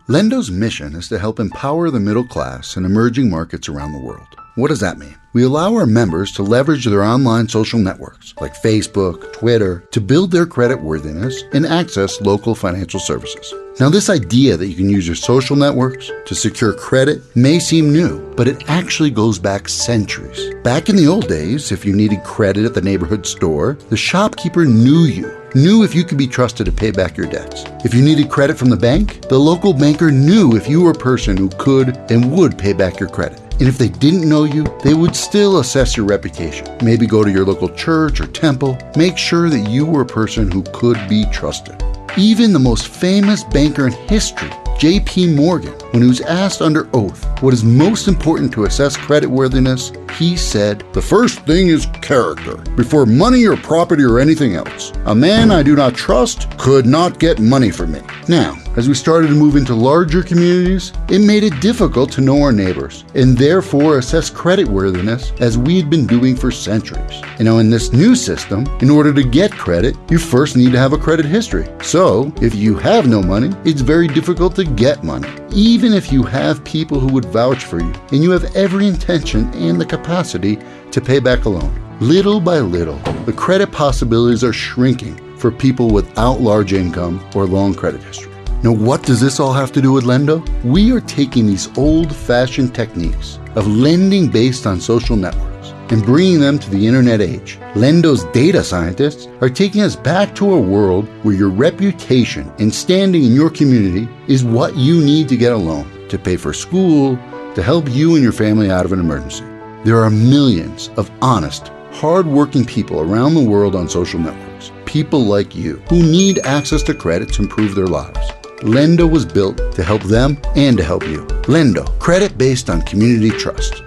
Lendo's mission is to help empower the middle class in emerging markets around the world. What does that mean? We allow our members to leverage their online social networks like Facebook, Twitter, to build their credit worthiness and access local financial services. Now, this idea that you can use your social networks to secure credit may seem new, but it actually goes back centuries. Back in the old days, if you needed credit at the neighborhood store, the shopkeeper knew if you could be trusted to pay back your debts. If you needed credit from the bank, the local banker knew if you were a person who could and would pay back your credit. And if they didn't know you, they would still assess your reputation. Maybe go to your local church or temple, make sure that you were a person who could be trusted. Even the most famous banker in history, J.P. Morgan, when he was asked under oath what is most important to assess creditworthiness, he said, "The first thing is character, before money or property or anything else. A man I do not trust could not get money from me." Now, as we started to move into larger communities, it made it difficult to know our neighbors and therefore assess creditworthiness as we'd been doing for centuries. In this new system, in order to get credit, you first need to have a credit history. So, if you have no money, it's very difficult to get money. Even if you have people who would vouch for you and you have every intention and the capacity to pay back a loan. Little by little, the credit possibilities are shrinking for people without large income or long credit history. Now, what does this all have to do with Lenddo? We are taking these old-fashioned techniques of lending based on social networks and bringing them to the internet age. Lenddo's data scientists are taking us back to a world where your reputation and standing in your community is what you need to get a loan, to pay for school, to help you and your family out of an emergency. There are millions of honest, hard-working people around the world on social networks, people like you, who need access to credit to improve their lives. Lenddo was built to help them and to help you. Lenddo, credit based on community trust.